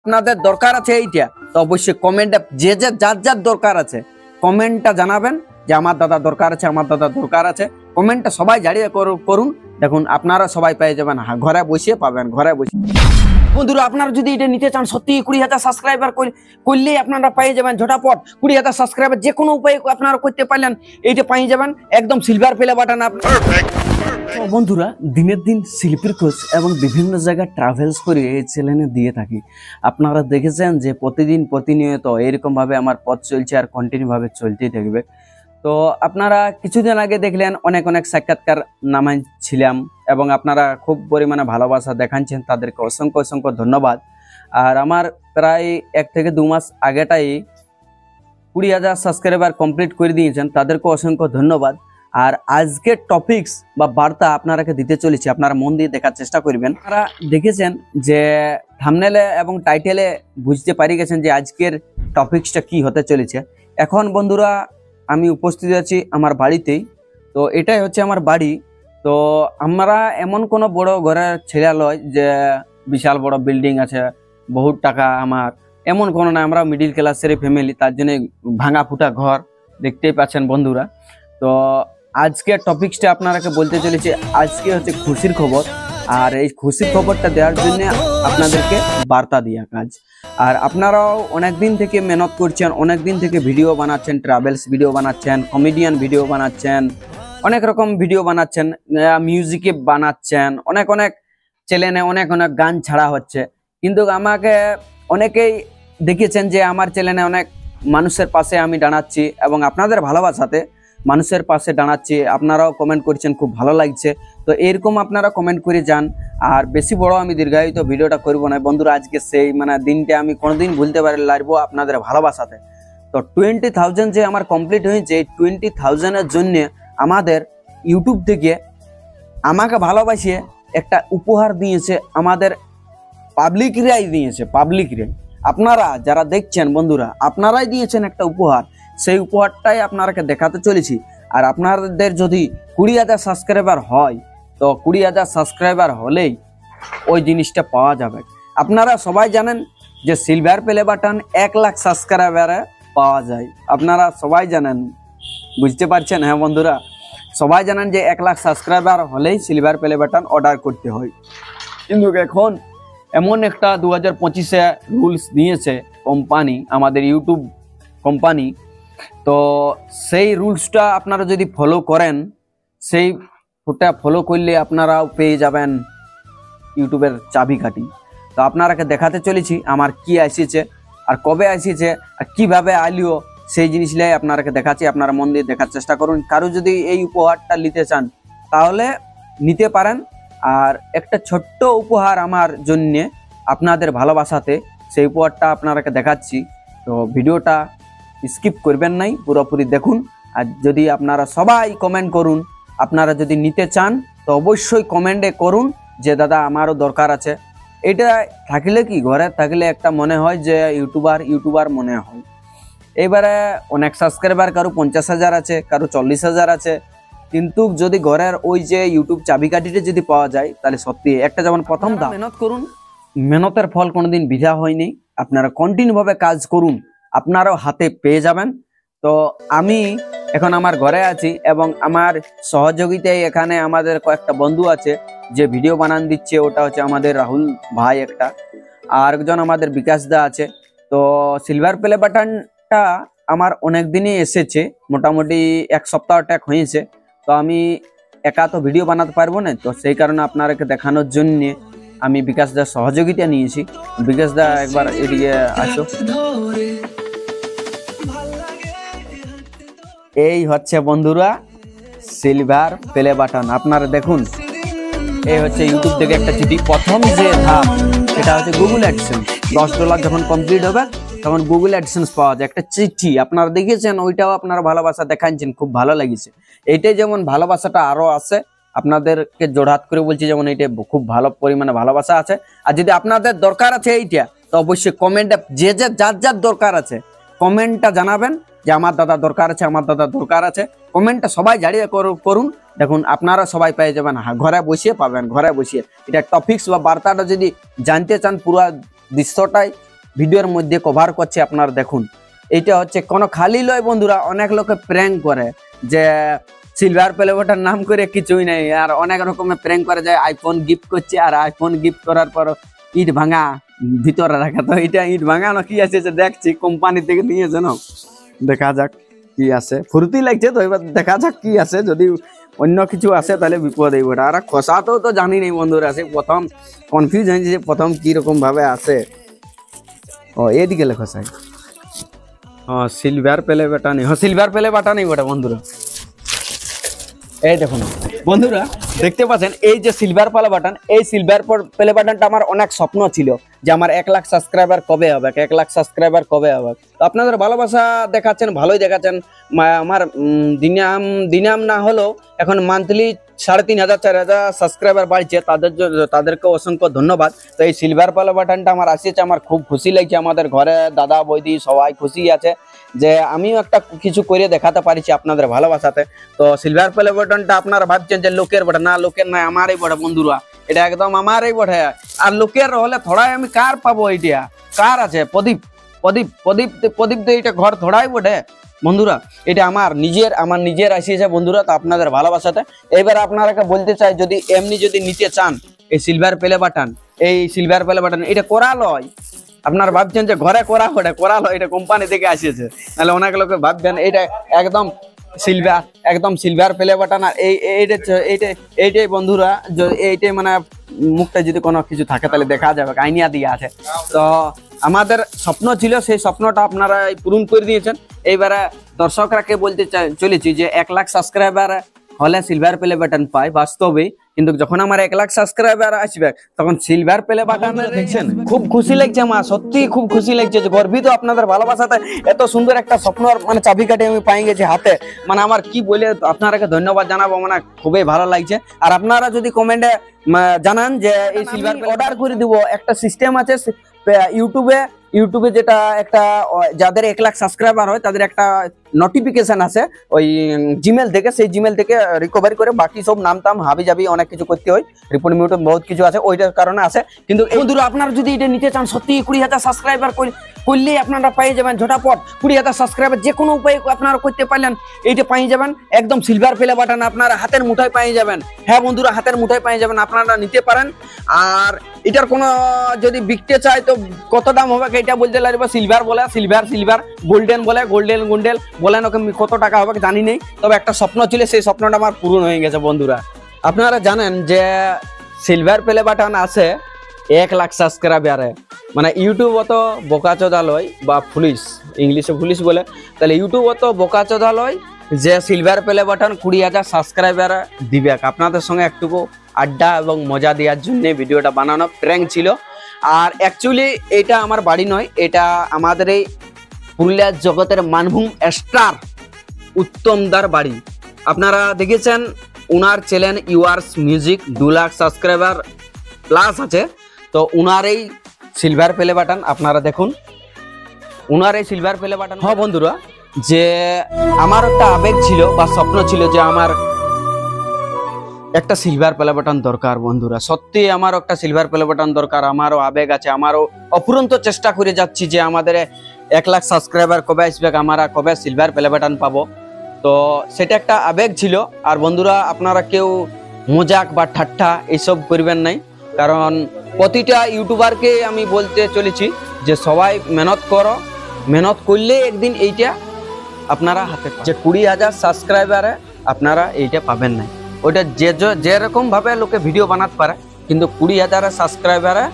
আপনাদের দরকার আছে এইটা, তো অবশ্যই কমেন্টে যে যার যার দরকার আছে কমেন্টটা জানাবেন যে আমার দাদা দরকার আছে, আমার দাদা দরকার আছে। কমেন্টটা সবাই জারিয়ে করুন। দেখুন আপনারা সবাই পেয়ে যাবেন, ঘরে বসিয়ে পাবেন, ঘরে বসে। বন্ধুরা আপনারা যদি এটা নিতে চান, সত্যি 20,000 সাবস্ক্রাইবার করলেই আপনারা পেয়ে যাবেন ঝটাপট 20,000 সাবস্ক্রাইবার। যে কোনো উপায়ে আপনারা করতে পারলেন এইটা পেয়ে যাবেন একদম সিলভার প্লে বাটন। বন্ধুরা দিনের দিন শিল্পীর খোঁজ এবং বিভিন্ন জায়গায় ট্রাভেলস করে এই চ্যানেলে দিয়ে থাকি। আপনারা দেখেছেন যে প্রতিনিয়ত এরকমভাবে আমার পথ চলছে আর কন্টিনিউ ভাবে চলতেই থাকবে। তো আপনারা কিছুদিন আগে দেখলেন অনেক সাক্ষাৎকার নামাইছিলাম এবং আপনারা খুব পরিমাণে ভালোবাসা দেখাচ্ছেন, তাদেরকে অসংখ্য ধন্যবাদ। আর আমার প্রায় 1 থেকে 2 মাস আগেটাই 20,000 সাবস্ক্রাইবার কমপ্লিট করে দিয়েছেন, তাদেরকে অসংখ্য ধন্যবাদ। আর আজকের টপিকস বা বার্তা আপনারাকে দিতে চলেছি, আপনারা মন দিয়ে দেখার চেষ্টা করবেন। আপনারা দেখেছেন যে থাম্বনেলে এবং টাইটেলে বুঝতে পারি গেছেন যে আজকের টপিকসটা কি হতে চলেছে। এখন বন্ধুরা আমি উপস্থিত আছি আমার বাড়িতেই। তো এটাই হচ্ছে আমার বাড়ি। তো আমরা এমন কোনো বড় ঘরের ছেলে লয় যে বিশাল বড় বিল্ডিং আছে, বহুত টাকা আমার, এমন কোনো না। আমরা মিডিল ক্লাসের ফ্যামিলি, তার জন্য ভাঙা ফুটা ঘর দেখতেই পাচ্ছেন বন্ধুরা। তো আজকের টপিকসটা আপনারাকে বলতে চলেছি, আজকে হচ্ছে খুশির খবর। আর এই খুশির খবরটা দেওয়ার জন্য আপনাদেরকে বার্তা দেওয়া কাজ। আর আপনারাও অনেকদিন থেকে মেহনত করছেন, অনেকদিন থেকে ভিডিও বানাচ্ছেন, ট্রাভেলস ভিডিও বানাচ্ছেন, কমেডিয়ান ভিডিও বানাচ্ছেন, অনেক রকম ভিডিও বানাচ্ছেন, মিউজিকে বানাচ্ছেন, অনেক চ্যানেলে অনেক গান ছাড়া হচ্ছে। কিন্তু আমাকে অনেকেই দেখেছেন যে আমার চ্যানেলে অনেক মানুষের পাশে আমি দাঁড়াচ্ছি এবং আপনাদের ভালোবাসাতে মানুষের পাশে দাঁড়াচ্ছি। আপনারাও কমেন্ট করছেন, খুব ভালো লাগছে। তো এরকম আপনারা কমেন্ট করে যান। আর বেশি বড় আমি দীর্ঘায়িত ভিডিওটা করবো না বন্ধুরা। আজকে সেই দিনটা আমি কোনোদিন ভুলতে পারবো আপনাদের ভালোবাসাতে। তো 20,000 যে আমার কমপ্লিট হয়েছে, 20,000-এর জন্য আমাদের ইউটিউব থেকে আমাকে ভালোবাসিয়ে একটা উপহার দিয়েছে, আমাদের পাবলিকরাই দিয়েছে। আপনারা যারা দেখছেন বন্ধুরা, আপনারাই দিয়েছেন একটা উপহার। সেই উপহারটাই আপনারাকে দেখাতে চলেছি। আর আপনাদের যদি 20,000 সাবস্ক্রাইবার হয়, তো 20,000 সাবস্ক্রাইবার হলেই ওই জিনিসটা পাওয়া যাবে। আপনারা সবাই জানেন যে সিলভার প্লে বাটন 1 লাখ সাবস্ক্রাইবারে পাওয়া যায়। আপনারা সবাই জানেন, বুঝতে পারছেন? হ্যাঁ বন্ধুরা, সবাই জানেন যে 1 লাখ সাবস্ক্রাইবার হলেই সিলভার প্লে বাটন অর্ডার করতে হয়। কিন্তু এখন এমন একটা 2025-এ রুলস দিয়েছে কোম্পানি, আমাদের ইউটিউব কোম্পানি। তো সেই রুলসটা আপনারা যদি ফলো করেন, সেইটা ফলো করলে আপনারাও পেয়ে যাবেন ইউটিউবের চাবিকাঠি। তো আপনারাকে দেখাতে চলেছি আমার কি এসেছে আর কবে এসেছে আর কিভাবে আলিও, সেই জিনিসটাই আপনারাকে দেখাচ্ছি। আপনারা মন দিয়ে দেখার চেষ্টা করুন। কারো যদি এই উপহারটা নিতে চান তাহলে নিতে পারেন। আর একটা ছোট্ট উপহার আমার জন্যে আপনাদের ভালোবাসাতে, সেই উপহারটা আপনারাকে দেখাচ্ছি। তো ভিডিওটা স্কিপ করবেন নাই, পুরোপুরি দেখুন। আর যদি আপনারা সবাই কমেন্ট করুন, আপনারা যদি নিতে চান তো অবশ্যই কমেন্টে করুন যে দাদা আমারও দরকার আছে। এটা থাকলে কি, ঘরে থাকলে একটা মনে হয় যে ইউটিউবার মনে হয়। এবারে অনেক সাবস্ক্রাইবার কারো 50,000 আছে, কারো 40,000 আছে। কিন্তু যদি ঘরের ওই যে ইউটিউব চাবিকাঠিটা যদি পাওয়া যায় তাহলে সত্যি একটা যেমন প্রথম ধাপ। মেহনত করুন, মেহনতের ফল কোনোদিন বৃথা হয়নি। আপনারা কন্টিনিউ ভাবে কাজ করুন, আপনারাও হাতে পেয়ে যাবেন। তো আমি এখন আমার ঘরে আছি এবং আমার সহযোগিতায় এখানে আমাদের কয়েকটা বন্ধু আছে যে ভিডিও বানান দিচ্ছে। ওটা হচ্ছে আমাদের রাহুল ভাই একটা, আর একজন আমাদের বিকাশ দা আছে। তো সিলভার প্লে বাটনটা আমার অনেক দিনই এসেছে, মোটামুটি 1 সপ্তাহ ট্যাক হয়েছে। তো আমি একা তো ভিডিও বানাতে পারবো না, তো সেই কারণে আপনারাকে দেখানোর জন্য আমি বিকাশ দার সহযোগিতা নিয়েছি। বিকাশ দা একবার এদিকে আসো। এই হচ্ছে বন্ধুরা সিলভার প্লে বাটন, আপনারা দেখুন। এই হচ্ছে ইউটিউব থেকে একটা চিঠি। প্রথম যে ধাপ সেটা হচ্ছে গুগল অ্যাডসেন্স। $10 যখন কমপ্লিট হবে তখন গুগল অ্যাডসেন্স পাওয়া যায়, একটা চিঠি। আপনারা দেখেছেন, ওইটাও আপনারা ভালোবাসা দেখাচ্ছেন, খুব ভালো লেগেছে। এইটাই যেমন ভালোবাসাটা আরো আছে, আপনাদেরকে জোড়হাত করে বলছি, যেমন এইটা খুব ভালো পরিমাণে ভালোবাসা আছে। আর যদি আপনাদের দরকার আছে এইটা, তো অবশ্যই কমেন্টে যে যার যার দরকার আছে কমেন্টটা জানাবেন যে আমার দাদা দরকার আছে, আমার দাদা দরকার আছে। কমেন্টটা সবাই জারিয়ে করুন। দেখুন আপনারা সবাই পেয়ে যাবেন, ঘরে বসিয়ে পাবেন, ঘরে বসিয়ে। এটা টপিকস বা বার্তাটা যদি জানতে চান পুরো দৃশ্যটাই, ভিডিওর মধ্যে কভার করছে, আপনারা দেখুন। এটা হচ্ছে কোনো খালি লয় বন্ধুরা, অনেক লোকে প্র্যাঙ্ক করে যে সিলভার প্লে বাটন নাম করে কিছুই নেই, আর অনেক রকমের প্র্যাঙ্ক করে যায় আইফোন গিফট করছে, আর আইফোন গিফট করার পর ইট ভাঙা ভিতরে রাখা। তো এটা ইট ভাঙা না কি আছে দেখছি কোম্পানি থেকে নিয়েছে না, দেখা যাক কি আছে। ফুর্তি লাগছে তো, এবার দেখা যাক কি আছে। যদি অন্য কিছু আসে তাহলে বিপদ এই বটে। আর খসাতেও তো জানি নেই বন্ধুরা, সে প্রথম কনফিউজ হয়েছে যে প্রথম কিরকম ভাবে আসে। ও এদিকে লেখা সাই, হ্যাঁ সিলভার প্লে বাটন, হ্যাঁ সিলভার প্লে বাটনই বটে বন্ধুরা। এই দেখুন বন্ধুরা, দেখতে পাচ্ছেন এই যে সিলভার প্লে বাটন, এই সিলভার প্লে বাটনটা আমার অনেক স্বপ্ন ছিল যে আমার 1 লাখ সাবস্ক্রাইবার কবে হবে, 1 লাখ সাবস্ক্রাইবার কবে হবে। তো আপনাদের ভালোবাসা দেখাচ্ছেন, ভালোই দেখাচ্ছেন। আমার দিনাম না হলেও এখন মান্থলি 3500 4000 সাবস্ক্রাইবার বাড়ছে, তাদেরকে অসংখ্য ধন্যবাদ। তো এই সিলভার প্লে বাটনটা আমার আসিয়েছে, আমার খুব খুশি লাগছে। আমাদের ঘরে দাদা বৌদি সবাই খুশি আছে যে আমিও একটা কিছু করে দেখাতে পারছি আপনাদের ভালোবাসাতে। তো সিলভার প্লে বাটনটা আপনারা ভাবছেন যে লোকের বটে, না লোকের নয়, আমারই বটে বন্ধুরা। এটা একদম আমারই বটে। আর লোকের হলে থোড়াই আমি কার পাবো? এটা কার আছে? প্রদীপ প্রদীপ প্রদীপ প্রদীপ তো এটা ঘর থোড়াই বটে বন্ধুরা। এটা আমার নিজের আসিয়েছে বন্ধুরা, তো আপনাদের ভালোবাসাতে। এবার আপনারাকে বলতে চাই, যদি এমনি যদি নিতে চান এই সিলভার প্লে বাটন, এই সিলভার প্লে বাটন এটা করা লয়। আপনারা ভাবছেন যে ঘরে করা ওটা করা লয়, এটা কোম্পানি থেকে আসিয়েছে। নাহলে অনেক লোকে ভাববেন এটা একদম সিলভার, একদম সিলভার প্লে বাটন। আর এইটাই বন্ধুরা, এইটাই মানে মুখটা যদি কোনো কিছু থাকে তাহলে দেখা যাবে, আইনিয়া দিয়ে আছে। তো আমাদের স্বপ্ন ছিল, সেই স্বপ্নটা আপনারা পূরণ করে দিয়েছেন। এইবারে দর্শকরাকে বলতে চলেছি যে 1 লাখ সাবস্ক্রাইবার হলে সিলভার প্লে বাটন পাই বাস্তবে, কিন্তু যখন আমার 1 লাখ সাবস্ক্রাইবার আসবে তখন সিলভার প্লে বাটন দেখছেন। খুব খুশি লাগছে আমার, সত্যি খুব খুশি লাগছে, যে গর্বিত আপনাদের ভালোবাসাতে। এত সুন্দর একটা স্বপ্ন মানে চাবিকাঠি আমি পাই গেছি হাতে, মানে আমার কি বলে আপনারাকে ধন্যবাদ জানাবো, মানে খুবই ভালো লাগছে। আর আপনারা যদি কমেন্টে জানান যে এই সিলভার অর্ডার করে দিব, একটা সিস্টেম আছে ইউটিউবে যেটা একটা যাদের 1 লাখ সাবস্ক্রাইবার হয় তাদের একটা নোটিফিকেশন আছে ওই জিমেল থেকে, সেই জিমেল থেকে রিকভারি করে বাকি সব নাম টাম হাবি যাবি অনেক কিছু করতে হয়, রিপোর্ট মিউট বহুত কিছু আছে, ওইটার কারণে আছে। কিন্তু বন্ধুরা আপনারা যদি এটা নিতে চান, সত্যি 20,000 সাবস্ক্রাইবার করলেই আপনারা পেয়ে যাবেন ঝটাপট 20,000 সাবস্ক্রাইবার। যে কোনো উপায়ে আপনারা করতে পারলেন, এইটা পেয়ে যাবেন একদম সিলভার প্লে বাটন, আপনারা হাতের মুঠায় পেয়ে যাবেন। হ্যাঁ বন্ধুরা, হাতের মুঠায় পেয়ে যাবেন, আপনারা নিতে পারেন। আর এটার কোনো যদি বিকতে চায় তো কত দাম হবে এটা বলতে লাগবে। সিলভার বলে সিলভার, গোল্ডেন বলে গোল্ডেন বলেন, ওকে কত টাকা হবে জানি নেই। তবে একটা স্বপ্ন ছিল, সেই স্বপ্নটা আমার পূরণ হয়ে গেছে বন্ধুরা। আপনারা জানেন যে সিলভার প্লে বাটন আছে 1 লাখ সাবস্ক্রাইবারে, মানে ইউটিউব অত বোকাচোদা লয় বা পুলিশ, ইংলিশে পুলিশ বলে, তাহলে ইউটিউব অত বোকাচোদা লয় যে সিলভার প্লে বাটন 20,000 সাবস্ক্রাইবার দিবে। আপনাদের সঙ্গে একটুকু আড্ডা এবং মজা দেওয়ার জন্য ভিডিওটা বানানো, প্র্যাঙ্ক ছিল। আর অ্যাকচুয়ালি এটা আমার বাড়ি নয়, এটা আমাদের এই পুরুলিয়ার জগতের মানভূম স্টার উত্তমদার বাড়ি। আপনারা দেখেছেন উনার channel URS music 2 lakh subscriber plus আছে। তো উনার এই সিলভার প্লে বাটন আপনারা দেখুন, উনার এই সিলভার প্লে বাটন। হ্যাঁ বন্ধুরা, যে আমার একটা আবেগ ছিল বা স্বপ্ন ছিল যে আমার একটা সিলভার প্লে বাটন দরকার বন্ধুরা। সত্যি আমার একটা সিলভার প্লে বাটন দরকার, আমারও আবেগ আছে, আমারও অফুরন্ত চেষ্টা করে যাচ্ছি যে আমাদের 1 লাখ সাবস্ক্রাইবার কবে আসবে, আমরা কবে সিলভার প্লে বাটন পাবো। তো সেটা একটা আবেগ ছিল। আর বন্ধুরা আপনারা কেউ মজাক বা ঠাট্টা এইসব করবেন নাই, কারণ প্রতিটা ইউটিউবারকে আমি বলতে চলেছি যে সবাই মেহনত করো, মেহনত করলে একদিন এইটা আপনারা হাতে যে 20,000 সাবস্ক্রাইবারে আপনারা এইটা পাবেন না। ওইটা যেরকম ভাবে লোকে ভিডিও বানাতে পারে, কিন্তু 20,000 সাবস্ক্রাইবারে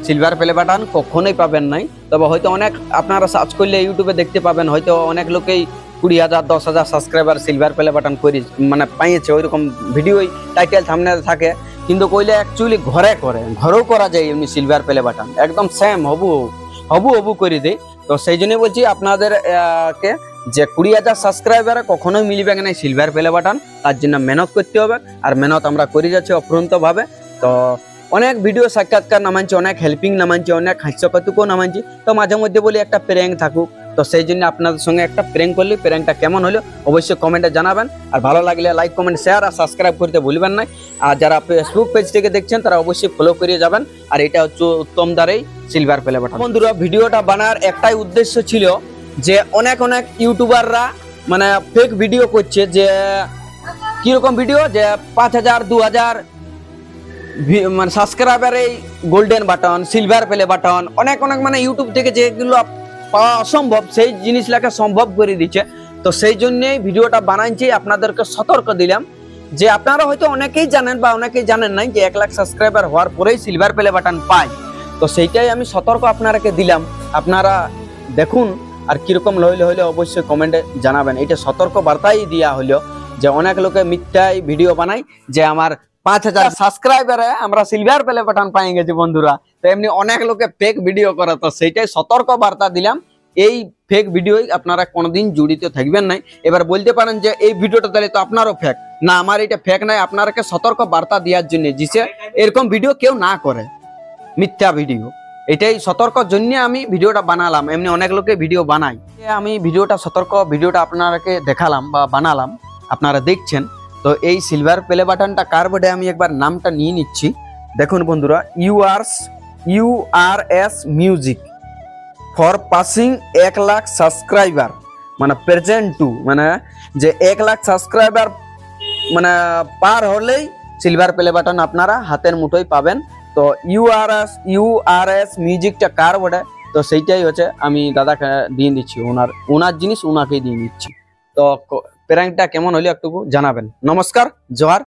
সিলভার প্লে বাটন কখনোই পাবেন নাই। তবে হয়তো অনেক আপনারা সার্চ করলে ইউটিউবে দেখতে পাবেন, হয়তো অনেক লোকেই 20,000 10,000 সাবস্ক্রাইবার সিলভার প্লে বাটন করে মানে পাইছে, ওইরকম ভিডিওই টাইটেল থাম্বনেল থাকে। কিন্তু কইলে অ্যাকচুয়ালি ঘরেও করা যায় এমনি সিলভার প্লে বাটন, একদম সেম হবু করে দেয়। তো সেই জন্য বলছি আপনাদের কে যে 20,000 সাবস্ক্রাইবারে কখনোই মিলবে না সিলভার প্লে বাটন, তার জন্য মেহনত করতে হবে। আর মেহনত আমরা করে যাচ্ছি অফুরন্ত ভাবে। তো অনেক ভিডিও সাক্ষাৎকার নামাচ্ছি, অনেক হেল্পিং নামাচ্ছি, অনেক হাস্যকৌতুকও নামাচ্ছি। তো মাঝে মধ্যে বলি একটা প্র্যাঙ্ক থাকুক, তো সেই জন্য আপনাদের সঙ্গে একটা প্র্যাঙ্ক করলি। প্র্যাঙ্কটা কেমন হলো অবশ্যই কমেন্টে জানাবেন। আর ভালো লাগলে লাইক, কমেন্ট, শেয়ার আর সাবস্ক্রাইব করতে ভুলবেন না। আর যারা ফেসবুক পেজ থেকে দেখছেন তারা অবশ্যই ফলো করে যাবেন। আর এটা হচ্ছে উত্তম দ্বারাই সিলভার প্লে বাটন। বন্ধুরা, ভিডিওটা বানার একটাই উদ্দেশ্য ছিল যে অনেক ইউটিউবাররা মানে ফেক ভিডিও করছে, যে কিরকম ভিডিও, যে 5000 2000 মানে সাবস্ক্রাইবার এই golden button, silver play button, অনেক মানে ইউটিউব থেকে যেগুলো পাওয়া অসম্ভব সেই জিনিসটাকে সম্ভব করে দিচ্ছে। তো সেই জন্যই ভিডিওটা বানাইছি, আপনাদেরকে সতর্ক দিলাম যে আপনারা হয়তো অনেকেই জানেন বা অনেকেই জানেন নাই যে 1 লাখ সাবস্ক্রাইবার হওয়ার পরেই সিলভার প্লে বাটন পায়। তো সেইটাই আমি সতর্ক আপনারাকে দিলাম, আপনারা দেখুন। আর কিরকম হইলে অবশ্যই কমেন্টে জানাবেন। এটা সতর্ক বার্তাই দেওয়া হলো যে অনেক লোকে মিথ্যাই ভিডিও বানায় যে আমার 5000 সাবস্ক্রাইবারে আমরা সিলভার প্লে বাটন পাই গেছি বন্ধুরা। তো এমনি অনেক লোকে ফেক ভিডিও করে, তো সেইটাই সতর্ক বার্তা দিলাম। এই ফেক ভিডিওই আপনারা কোনোদিন জড়িত থাকবেন নাই। এবার বলতে পারেন যে এই ভিডিওটা তাহলে তো আপনারও ফেক। না, আমার এটা ফেক নাই, আপনারাকে সতর্ক বার্তা দেওয়ার জন্য যে এরকম ভিডিও কেউ না করে, মিথ্যা ভিডিও। এটাই সতর্কর জন্য আমি ভিডিওটা বানালাম। এমনি অনেক লোকে ভিডিও বানাই, আমি ভিডিওটা সতর্ক ভিডিওটা আপনারাকে দেখালাম বা বানালাম, আপনারা দেখছেন। তো এই সিলভার প্লে বাটনটা কার বটে আমি একবার নামটা নিয়ে নিচ্ছি। দেখুন বন্ধুরা, URS music for passing 1 lakh subscriber, মানে প্রেজেন্ট টু, মানে যে 1 লাখ সাবস্ক্রাইবার মানে পার হলেই সিলভার প্লে বাটন আপনারা হাতের মুঠোয় পাবেন। তো URS মিউজিকটা কার বটে, তো সেইটাই হচ্ছে আমি দাদাকে দিয়ে দিচ্ছি, ওনার জিনিস ওনাকেই দিয়ে দিচ্ছি। তো প্র্যাঙ্কটা কেমন হলো একটু জানাবেন। নমস্কার, জোহার।